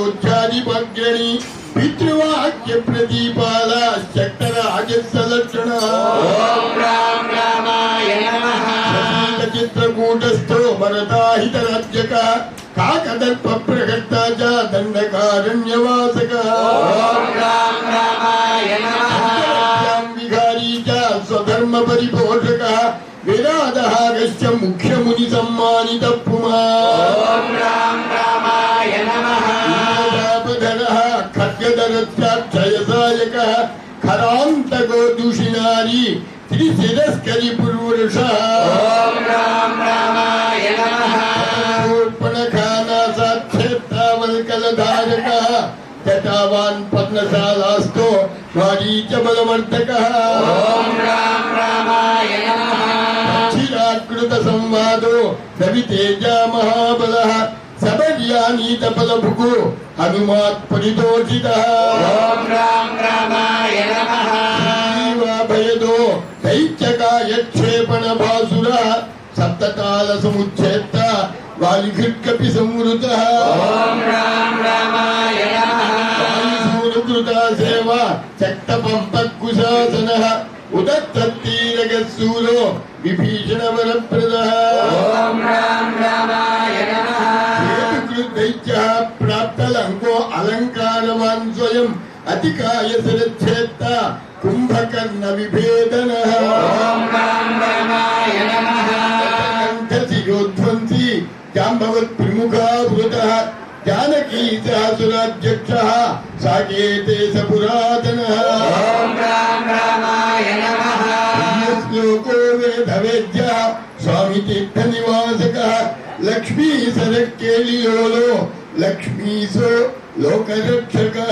యోధ్యాధిపగ్రణి పితృవాక్య ప్రదీపాల శక్తరాజస్సలక్షణ చిత్రకూటస్థో మరతాహిత రాజ్యక కాకదర్ప ప్రకర్త చ దండకారణ్యవాసక విహారీ చ స్వధర్మ పరిపోషక విరాదహాగశ్చ ముఖ్యముని సమ్మానిత పుమాపధరః ఖడ్గధరస్యాక్షయసాయక ఖరాంతకో దూషినారి త్రిశిరస్కరి పురుషః ధారక జటావాన్ పద్మశాలాస్తో మారీచ బలవర్ధకః చిరాకృత సంవాదో రవితేజ మహాబలః సబర్యానీత బలభుగో హనుమాత్ పరితోషితః భయదో దైత్యకాయక్షేపణ భాసురః సప్తకాల సముచ్ఛేత్త వాలిఘృత్కపి సంవృతః వాయుసూరకృతా సేవా చక్తపంపకుశాసనః ఉదత్తీరగశూలో విభీషణ వరప్రదః దైత్యః ప్రాప్తలంకో అలంకారవాన్ స్వయం అతికాయ శరచ్ఛేత్త కుంభకర్ణ విభేదనః శిరోధ్వంసి జాంబవత్ ప్రముఖావృతః జానకీ సహసురాధ్యక్షః సాకేతే స పురాతనః శ్లోకో వేదవేద్యః స్వామి తీర్థ నివాసకః లక్ష్మీ సరకేలియోలో లక్ష్మీసో లోకరక్షకః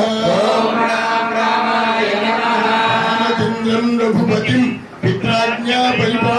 రామచంద్రం రఘుపతిం పిత్రాజ్ఞా పరిపాలకం